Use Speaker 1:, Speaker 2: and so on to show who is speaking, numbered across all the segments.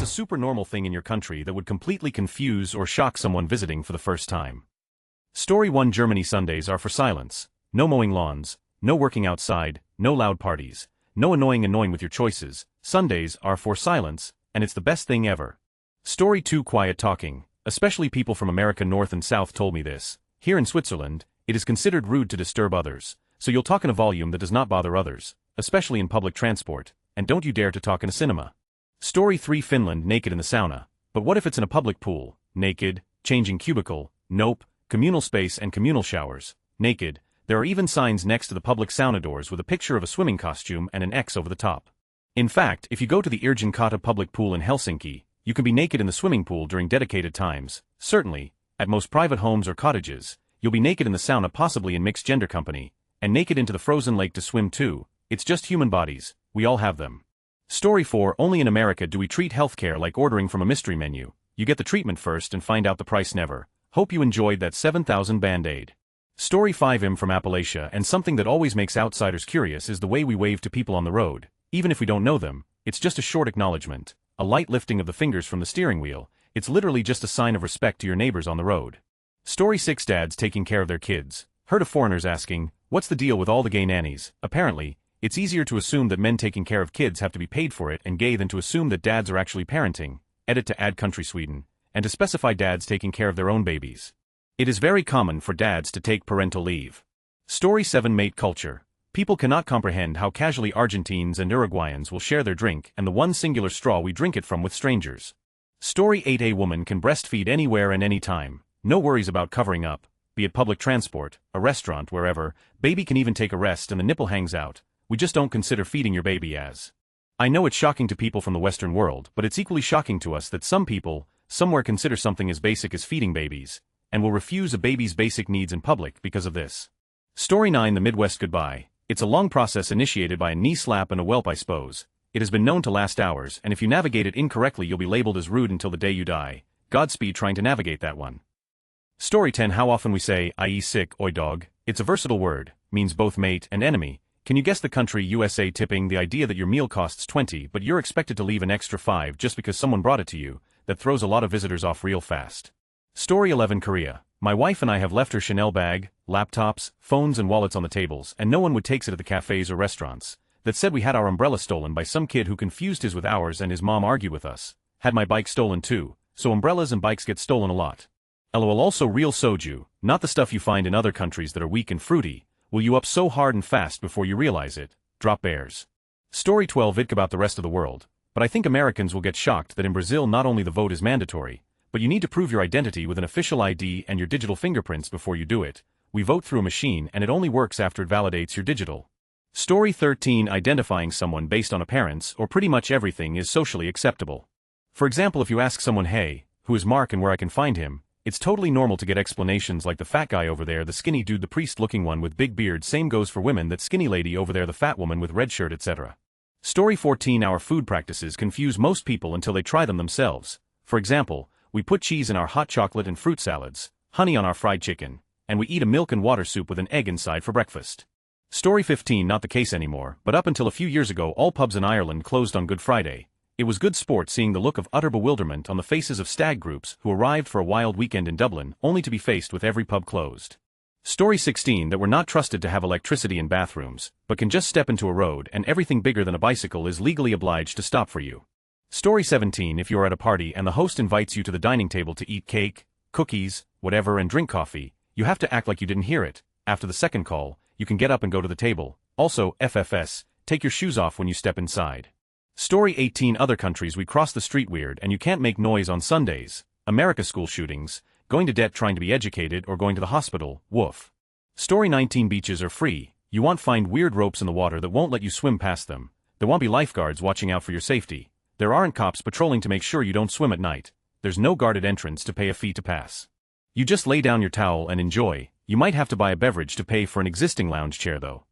Speaker 1: super normal thing in your country that would completely confuse or shock someone visiting for the first time. Story 1. Germany Sundays are for silence. No mowing lawns, no working outside, no loud parties, no annoying with your choices. Sundays are for silence, and it's the best thing ever. Story 2. Quiet talking. Especially people from America North and South told me this. Here in Switzerland, it is considered rude to disturb others, so you'll talk in a volume that does not bother others, especially in public transport, and don't you dare to talk in a cinema. Story 3. Finland. Naked in the sauna. But what if it's in a public pool? Naked, changing cubicle, nope, communal space and communal showers, naked. There are even signs next to the public sauna doors with a picture of a swimming costume and an X over the top. In fact, if you go to the Yrjönkatu public pool in Helsinki, you can be naked in the swimming pool during dedicated times. Certainly, at most private homes or cottages, you'll be naked in the sauna, possibly in mixed gender company, and naked into the frozen lake to swim too. It's just human bodies, we all have them. Story 4. Only in America do we treat healthcare like ordering from a mystery menu. You get the treatment first and find out the price never. Hope you enjoyed that 7,000 Band-Aid. Story 5. I'm from Appalachia, and something that always makes outsiders curious is the way we wave to people on the road. Even if we don't know them, it's just a short acknowledgement, a light lifting of the fingers from the steering wheel. It's literally just a sign of respect to your neighbors on the road. Story 6. Dads taking care of their kids. Heard of foreigners asking, what's the deal with all the gay nannies? Apparently, it's easier to assume that men taking care of kids have to be paid for it and gay than to assume that dads are actually parenting. Edit to add country Sweden, and to specify dads taking care of their own babies. It is very common for dads to take parental leave. Story 7. Mate culture. People cannot comprehend how casually Argentines and Uruguayans will share their drink and the one singular straw we drink it from with strangers. Story 8. A woman can breastfeed anywhere and anytime. No worries about covering up, be it public transport, a restaurant, wherever. Baby can even take a rest and the nipple hangs out. We just don't consider feeding your baby as. I know it's shocking to people from the Western world, but it's equally shocking to us that some people, somewhere, consider something as basic as feeding babies, and will refuse a baby's basic needs in public because of this. Story 9. The Midwest goodbye. It's a long process initiated by a knee slap and a whelp, I suppose. It has been known to last hours, and if you navigate it incorrectly you'll be labeled as rude until the day you die. Godspeed trying to navigate that one. Story 10. How often we say, i.e. sick, oi dog. It's a versatile word, means both mate and enemy. Can you guess the country? USA. Tipping. The idea that your meal costs 20 but you're expected to leave an extra 5 just because someone brought it to you, that throws a lot of visitors off real fast. Story 11. Korea. My wife and I have left her Chanel bag, laptops, phones and wallets on the tables, and no one would take it at the cafes or restaurants. That said, we had our umbrella stolen by some kid who confused his with ours, and his mom argued with us. Had my bike stolen too, so umbrellas and bikes get stolen a lot. LOL. Also, real soju, not the stuff you find in other countries that are weak and fruity, will you up so hard and fast before you realize it. Drop bears. Story 12. Itk about the rest of the world, but I think Americans will get shocked that in Brazil not only the vote is mandatory, but you need to prove your identity with an official ID and your digital fingerprints before you do it. We vote through a machine and it only works after it validates your digital. Story 13. Identifying someone based on appearance or pretty much everything is socially acceptable. For example, if you ask someone, hey, who is Mark and where I can find him, it's totally normal to get explanations like the fat guy over there, the skinny dude, the priest-looking one with big beard. Same goes for women, that skinny lady over there, the fat woman with red shirt, etc. Story 14. Our food practices confuse most people until they try them themselves. For example, we put cheese in our hot chocolate and fruit salads, honey on our fried chicken, and we eat a milk and water soup with an egg inside for breakfast. Story 15. Not the case anymore, but up until a few years ago all pubs in Ireland closed on Good Friday. It was good sport seeing the look of utter bewilderment on the faces of stag groups who arrived for a wild weekend in Dublin, only to be faced with every pub closed. Story 16. That we're not trusted to have electricity in bathrooms, but can just step into a road and everything bigger than a bicycle is legally obliged to stop for you. Story 17. If you're at a party and the host invites you to the dining table to eat cake, cookies, whatever, and drink coffee, you have to act like you didn't hear it. After the second call, you can get up and go to the table. Also, FFS, take your shoes off when you step inside. Story 18. Other countries we cross the street weird and you can't make noise on Sundays. America. School shootings, going to debt trying to be educated, or going to the hospital, woof. Story 19. Beaches are free. You won't find weird ropes in the water that won't let you swim past them. There won't be lifeguards watching out for your safety. There aren't cops patrolling to make sure you don't swim at night. There's no guarded entrance to pay a fee to pass. You just lay down your towel and enjoy. You might have to buy a beverage to pay for an existing lounge chair though.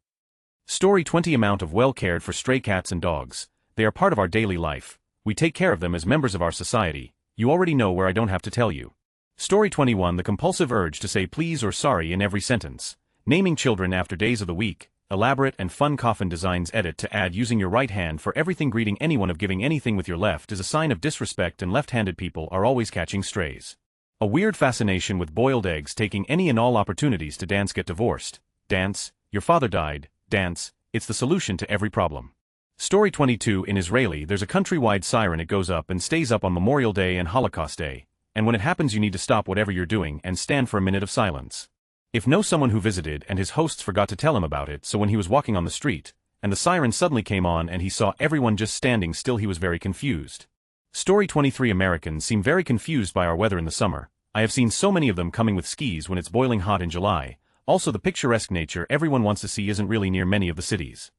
Speaker 1: Story 20. Amount of well cared for stray cats and dogs. They are part of our daily life. We take care of them as members of our society. You already know where I don't have to tell you. Story 21. The compulsive urge to say please or sorry in every sentence. Naming children after days of the week, elaborate and fun coffin designs. Edit to add using your right hand for everything. Greeting anyone of giving anything with your left is a sign of disrespect, and left-handed people are always catching strays. A weird fascination with boiled eggs. Taking any and all opportunities to dance. Get divorced. Dance. Your father died. Dance. It's the solution to every problem. Story 22. In Israeli, there's a countrywide siren. It goes up and stays up on Memorial Day and Holocaust Day, and when it happens you need to stop whatever you're doing and stand for a minute of silence. If know someone who visited and his hosts forgot to tell him about it, so when he was walking on the street, and the siren suddenly came on and he saw everyone just standing still, he was very confused. Story 23. Americans seem very confused by our weather in the summer. I have seen so many of them coming with skis when it's boiling hot in July. Also the picturesque nature everyone wants to see isn't really near many of the cities.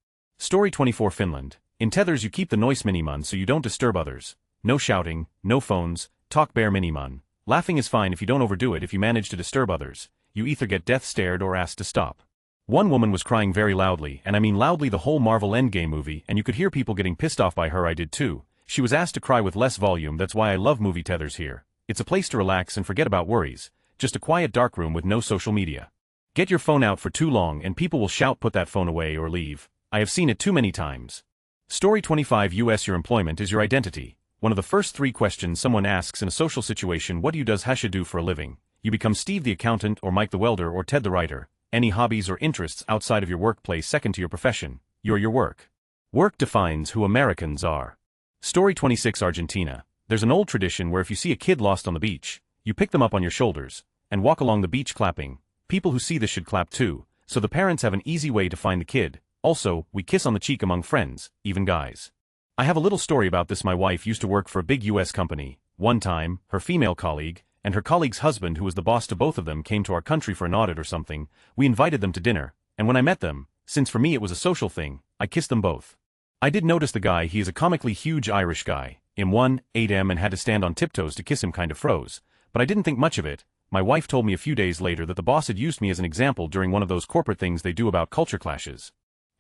Speaker 1: Story 24. Finland. In tethers you keep the noise minimum so you don't disturb others. No shouting, no phones, talk bare minimum. Laughing is fine if you don't overdo it. If you manage to disturb others, you either get death stared or asked to stop. One woman was crying very loudly, and I mean loudly, the whole Marvel Endgame movie, and you could hear people getting pissed off by her. I did too. She was asked to cry with less volume. That's why I love movie tethers here. It's a place to relax and forget about worries. Just a quiet dark room with no social media. Get your phone out for too long and people will shout put that phone away or leave. I have seen it too many times. Story 25. US. Your employment is your identity. One of the first 3 questions someone asks in a social situation: what do you does Hasha do for a living? You become Steve the accountant or Mike the welder or Ted the writer. Any hobbies or interests outside of your workplace second to your profession. You're your work. Work defines who Americans are. Story 26. Argentina. There's an old tradition where if you see a kid lost on the beach, you pick them up on your shoulders and walk along the beach clapping. People who see this should clap too, so the parents have an easy way to find the kid. Also, we kiss on the cheek among friends, even guys. I have a little story about this. My wife used to work for a big US company. One time, her female colleague and her colleague's husband, who was the boss to both of them, came to our country for an audit or something. We invited them to dinner, and when I met them, since for me it was a social thing, I kissed them both. I did notice the guy. He is a comically huge Irish guy. In 1-8M and had to stand on tiptoes to kiss him. Kind of froze, but I didn't think much of it. My wife told me a few days later that the boss had used me as an example during one of those corporate things they do about culture clashes.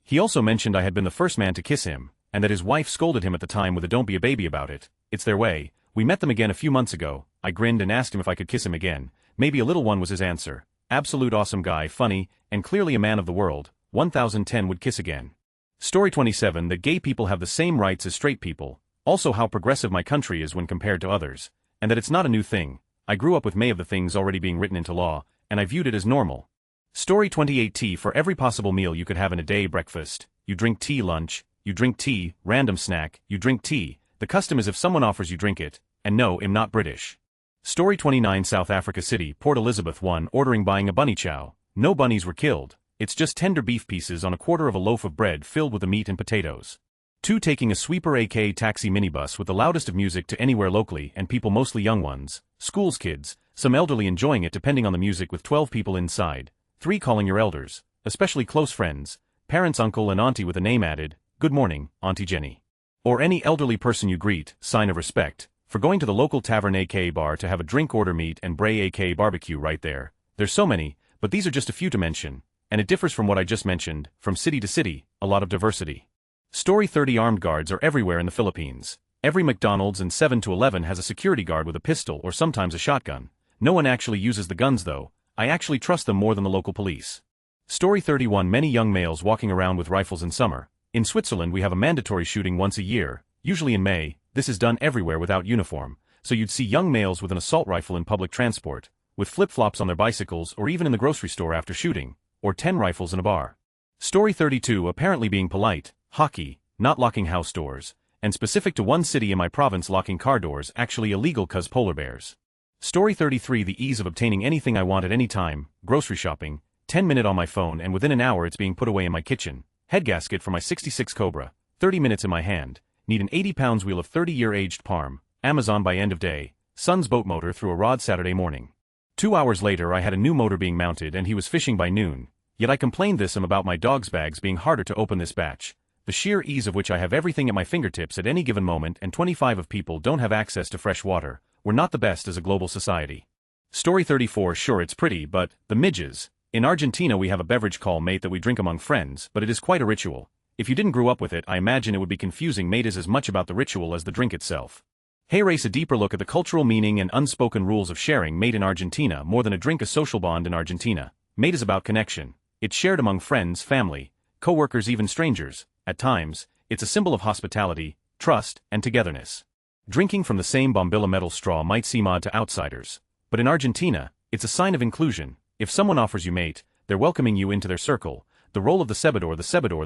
Speaker 1: He also mentioned I had been the first man to kiss him, and that his wife scolded him at the time with a "don't be a baby about it, it's their way." We met them again a few months ago. I grinned and asked him if I could kiss him again. Maybe a little one was his answer. Absolute awesome guy, funny, and clearly a man of the world. 1010 would kiss again. Story 27. That gay people have the same rights as straight people. Also how progressive my country is when compared to others. And that it's not a new thing. I grew up with many of the things already being written into law, and I viewed it as normal. Story 28. Tea for every possible meal you could have in a day. Breakfast. You drink tea. Lunch. You drink tea. Random snack. You drink tea. The custom is if someone offers you drink it. And no, I'm not British. Story 29. South Africa City, Port Elizabeth. 1. Ordering buying a bunny chow. No bunnies were killed. It's just tender beef pieces on a quarter of a loaf of bread filled with the meat and potatoes. 2. Taking a sweeper aka taxi minibus with the loudest of music to anywhere locally and people, mostly young ones, schools kids, some elderly enjoying it depending on the music, with 12 people inside. 3. Calling your elders, especially close friends, parents, uncle and auntie with a name added, good morning, Auntie Jenny. Or any elderly person you greet, sign of respect. For going to the local tavern aka bar to have a drink, order meat and bray aka barbecue right there. There's so many, but these are just a few to mention, and it differs from what I just mentioned, from city to city, a lot of diversity. Story 30. Armed guards are everywhere in the Philippines. Every McDonald's and 7-Eleven has a security guard with a pistol or sometimes a shotgun. No one actually uses the guns though. I actually trust them more than the local police. Story 31. Many young males walking around with rifles in summer. In Switzerland we have a mandatory shooting once a year, usually in May. This is done everywhere without uniform, so you'd see young males with an assault rifle in public transport, with flip-flops on their bicycles or even in the grocery store after shooting, or 10 rifles in a bar. Story 32. Apparently being polite. Hockey, not locking house doors, and specific to one city in my province, locking car doors actually illegal cause polar bears. Story 33. The ease of obtaining anything I want at any time. Grocery shopping, 10-minute on my phone and within an hour it's being put away in my kitchen. Head gasket for my 66 Cobra, 30 minutes in my hand. Need an 80 pounds wheel of 30-year aged Parm. Amazon by end of day. Son's boat motor through a rod Saturday morning. 2 hours later I had a new motor being mounted and he was fishing by noon. Yet I complained this about my dog's bags being harder to open this batch. The sheer ease of which I have everything at my fingertips at any given moment, and 25 of people don't have access to fresh water. We're not the best as a global society. Story 34. Sure it's pretty, but the midges. In Argentina we have a beverage called mate that we drink among friends, but it is quite a ritual. If you didn't grow up with it, I imagine it would be confusing. Mate is as much about the ritual as the drink itself. Hey race, a deeper look at the cultural meaning and unspoken rules of sharing. Mate in Argentina, more than a drink, a social bond in Argentina. Mate is about connection. It's shared among friends, family, coworkers, even strangers. At times, it's a symbol of hospitality, trust, and togetherness. Drinking from the same bombilla metal straw might seem odd to outsiders, but in Argentina, it's a sign of inclusion. If someone offers you mate, they're welcoming you into their circle. The role of the cebador,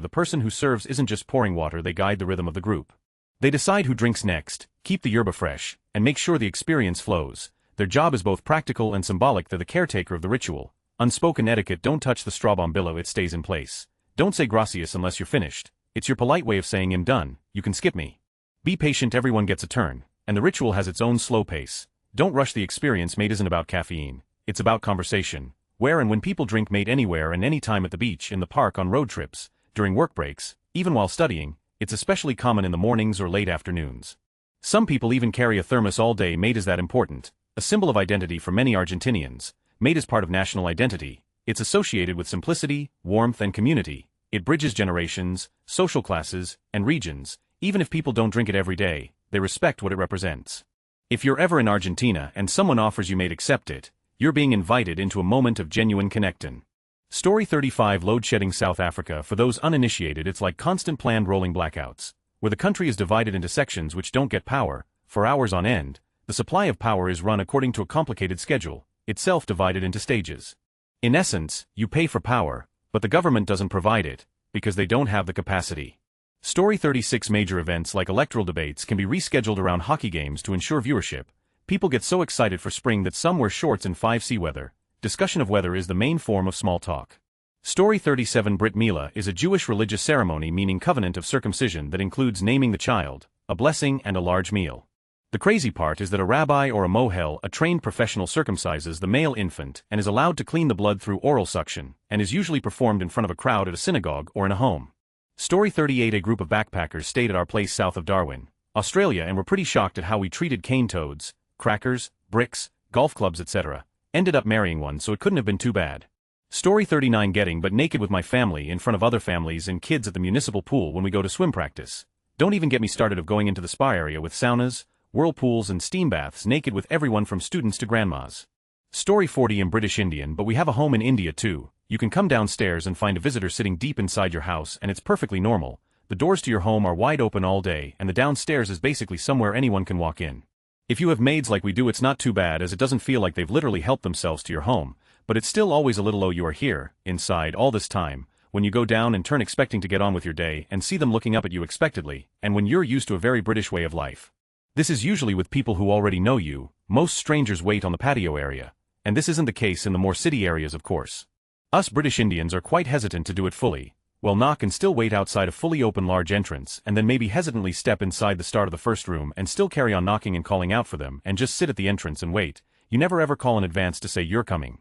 Speaker 1: the person who serves, isn't just pouring water, they guide the rhythm of the group. They decide who drinks next, keep the yerba fresh, and make sure the experience flows. Their job is both practical and symbolic. They're the caretaker of the ritual. Unspoken etiquette: don't touch the straw bombilla, it stays in place. Don't say gracias unless you're finished. It's your polite way of saying I'm done, you can skip me. Be patient, everyone gets a turn, and the ritual has its own slow pace. Don't rush the experience. Mate isn't about caffeine, it's about conversation. Where and when people drink mate, anywhere and anytime, at the beach, in the park, on road trips, during work breaks, even while studying. It's especially common in the mornings or late afternoons. Some people even carry a thermos all day. Mate is that important. A symbol of identity for many Argentinians, mate is part of national identity. It's associated with simplicity, warmth, and community. It bridges generations, social classes, and regions. Even if people don't drink it every day, they respect what it represents. If you're ever in Argentina and someone offers you mate, accept it. You're being invited into a moment of genuine connecting. Story 35. Load shedding. South Africa. For those uninitiated, it's like constant planned rolling blackouts, where the country is divided into sections which don't get power for hours on end. The supply of power is run according to a complicated schedule, itself divided into stages. In essence, you pay for power, but the government doesn't provide it, because they don't have the capacity. Story 36. Major events like electoral debates can be rescheduled around hockey games to ensure viewership. People get so excited for spring that some wear shorts in 5C weather. Discussion of weather is the main form of small talk. Story 37. Brit Mila is a Jewish religious ceremony meaning covenant of circumcision that includes naming the child, a blessing, and a large meal. The crazy part is that a rabbi or a mohel, a trained professional, circumcises the male infant and is allowed to clean the blood through oral suction, and is usually performed in front of a crowd at a synagogue or in a home. Story 38. A group of backpackers stayed at our place south of Darwin, Australia, and were pretty shocked at how we treated cane toads, crackers, bricks, golf clubs, etc. Ended up marrying one, so it couldn't have been too bad. Story 39. Getting but naked with my family in front of other families and kids at the municipal pool when we go to swim practice. Don't even get me started of going into the spa area with saunas, whirlpools, and steam baths, naked with everyone from students to grandmas. Story 40. I'm British Indian, but we have a home in India too. You can come downstairs and find a visitor sitting deep inside your house, and it's perfectly normal. The doors to your home are wide open all day, and the downstairs is basically somewhere anyone can walk in. If you have maids like we do, it's not too bad, as it doesn't feel like they've literally helped themselves to your home, but it's still always a little "oh, you are here," inside all this time, when you go down and turn expecting to get on with your day and see them looking up at you expectantly, and when you're used to a very British way of life. This is usually with people who already know you. Most strangers wait on the patio area, and this isn't the case in the more city areas, of course. Us British Indians are quite hesitant to do it fully. We'll knock and still wait outside a fully open large entrance, and then maybe hesitantly step inside the start of the first room and still carry on knocking and calling out for them, and just sit at the entrance and wait. You never ever call in advance to say you're coming.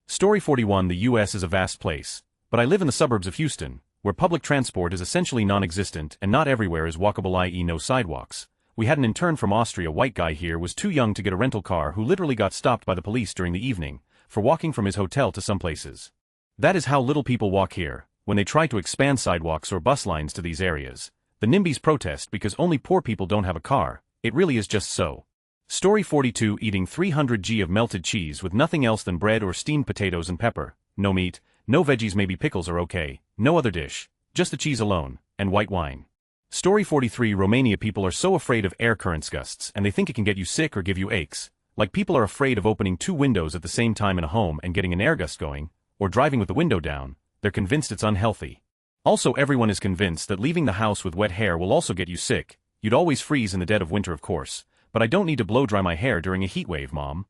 Speaker 1: Story 41. The US is a vast place, but I live in the suburbs of Houston, where public transport is essentially non-existent and not everywhere is walkable, i.e. no sidewalks. We had an intern from Austria. White guy here was too young to get a rental car, who literally got stopped by the police during the evening for walking from his hotel to some places. That is how little people walk here. When they try to expand sidewalks or bus lines to these areas, the NIMBYs protest because only poor people don't have a car. It really is just so. Story 42. Eating 300 g of melted cheese with nothing else than bread or steamed potatoes and pepper. No meat, no veggies, maybe pickles are okay, no other dish, just the cheese alone, and white wine. Story 43. Romania. People are so afraid of air currents gusts, and they think it can get you sick or give you aches. Like people are afraid of opening two windows at the same time in a home and getting an air gust going, or driving with the window down. They're convinced it's unhealthy. Also, everyone is convinced that leaving the house with wet hair will also get you sick. You'd always freeze in the dead of winter, of course, but I don't need to blow dry my hair during a heat wave, Mom.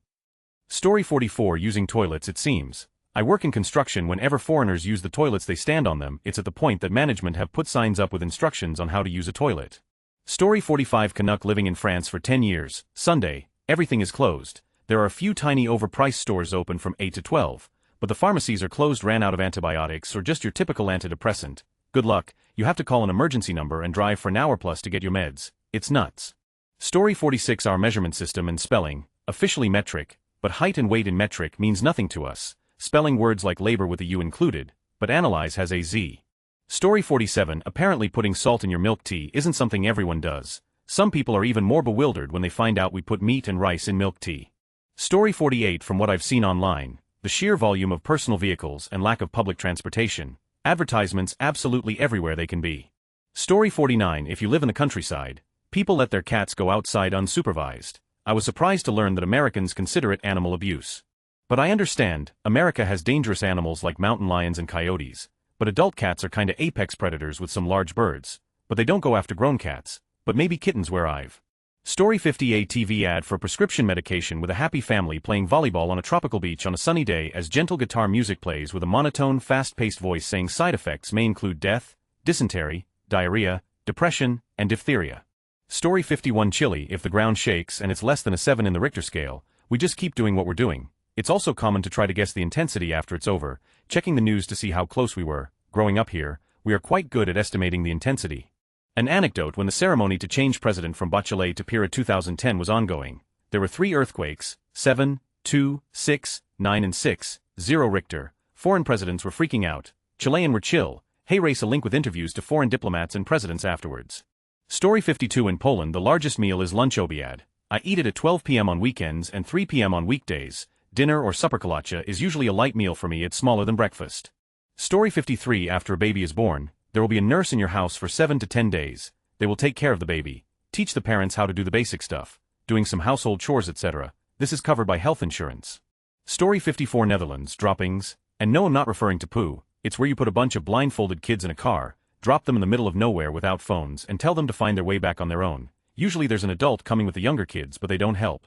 Speaker 1: Story 44. Using toilets. It seems I work in construction. Whenever foreigners use the toilets, they stand on them. It's at the point that management have put signs up with instructions on how to use a toilet. Story 45. Canuck living in France for 10 years. Sunday, everything is closed. There are a few tiny overpriced stores open from 8 to 12. But the pharmacies are closed. Ran out of antibiotics or just your typical antidepressant. Good luck, you have to call an emergency number and drive for an hour plus to get your meds. It's nuts. Story 46. Our measurement system and spelling, officially metric, but height and weight in metric means nothing to us. Spelling words like labor with a U included, but analyze has a Z. Story 47. Apparently putting salt in your milk tea isn't something everyone does. Some people are even more bewildered when they find out we put meat and rice in milk tea. Story 48. From what I've seen online, the sheer volume of personal vehicles and lack of public transportation Advertisements absolutely everywhere they can be. Story 49. If you live in the countryside, people let their cats go outside unsupervised. I was surprised to learn that Americans consider it animal abuse. But I understand, America has dangerous animals like mountain lions and coyotes, but adult cats are kinda apex predators with some large birds. But they don't go after grown cats, but maybe kittens where I've. Story 50. A TV ad for prescription medication with a happy family playing volleyball on a tropical beach on a sunny day as gentle guitar music plays with a monotone, fast-paced voice saying side effects may include death, dysentery, diarrhea, depression, and diphtheria. Story 51. Chile. If the ground shakes and it's less than a 7 in the Richter scale, we just keep doing what we're doing. It's also common to try to guess the intensity after it's over, checking the news to see how close we were. Growing up here, we are quite good at estimating the intensity. An anecdote: when the ceremony to change president from Bachelet to Pira 2010 was ongoing, there were 3 earthquakes, 7, 2, 6, 9 and 6, 0 Richter. Foreign presidents were freaking out. Chilean were chill. Hey, race a link with interviews to foreign diplomats and presidents afterwards. Story 52. In Poland, the largest meal is lunch obiad. I eat it at 12 p.m. on weekends and 3 p.m. on weekdays. Dinner or supper kolacha is usually a light meal for me. It's smaller than breakfast. Story 53. After a baby is born, there will be a nurse in your house for 7 to 10 days. They will take care of the baby, teach the parents how to do the basic stuff, doing some household chores, etc. This is covered by health insurance. Story 54. Netherlands, droppings. And no, I'm not referring to poo. It's where you put a bunch of blindfolded kids in a car, drop them in the middle of nowhere without phones, and tell them to find their way back on their own. Usually there's an adult coming with the younger kids, but they don't help.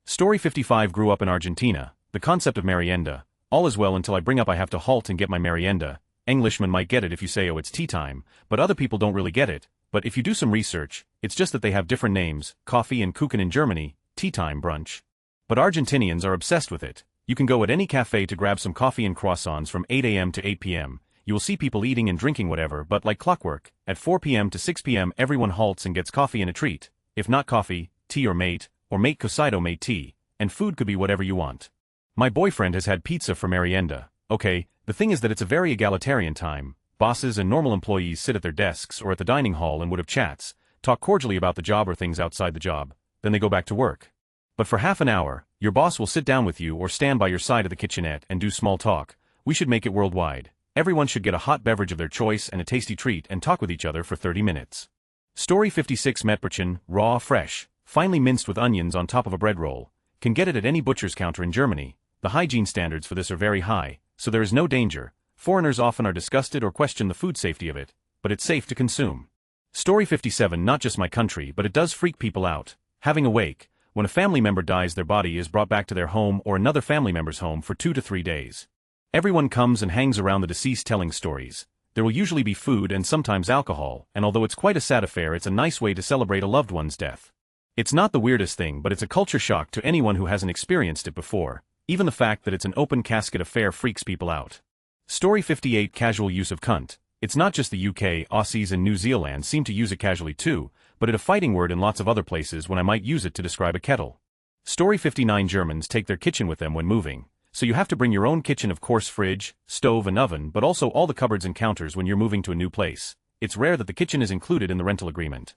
Speaker 1: Story 55. Grew up in Argentina. The concept of merienda. All is well until I bring up I have to halt and get my merienda. Englishmen might get it if you say, oh, it's tea time, but other people don't really get it. But if you do some research, it's just that they have different names: coffee and kuchen in Germany, tea time brunch. But Argentinians are obsessed with it. You can go at any cafe to grab some coffee and croissants from 8 a.m. to 8 p.m. You will see people eating and drinking whatever, but like clockwork, at 4 p.m. to 6 p.m. everyone halts and gets coffee and a treat. If not coffee, tea or mate cocido mate tea, and food could be whatever you want. My boyfriend has had pizza for merienda. Okay, the thing is that it's a very egalitarian time. Bosses and normal employees sit at their desks or at the dining hall and would have chats, talk cordially about the job or things outside the job, then they go back to work. But for half an hour, your boss will sit down with you or stand by your side of the kitchenette and do small talk. We should make it worldwide. Everyone should get a hot beverage of their choice and a tasty treat and talk with each other for 30 minutes. Story 56. Mettbrötchen, raw, fresh, finely minced with onions on top of a bread roll. Can get it at any butcher's counter in Germany. The hygiene standards for this are very high, so there is no danger. Foreigners often are disgusted or question the food safety of it, but it's safe to consume. Story 57. Not just my country, but it does freak people out. Having a wake. When a family member dies, their body is brought back to their home or another family member's home for 2 to 3 days. Everyone comes and hangs around the deceased telling stories. There will usually be food and sometimes alcohol, and although it's quite a sad affair, it's a nice way to celebrate a loved one's death. It's not the weirdest thing, but it's a culture shock to anyone who hasn't experienced it before. Even the fact that it's an open casket affair freaks people out. Story 58. Casual use of cunt. It's not just the UK, Aussies and New Zealand seem to use it casually too, but it's a fighting word in lots of other places when I might use it to describe a kettle. Story 59. Germans take their kitchen with them when moving. So you have to bring your own kitchen, of course, fridge, stove and oven, but also all the cupboards and counters when you're moving to a new place. It's rare that the kitchen is included in the rental agreement.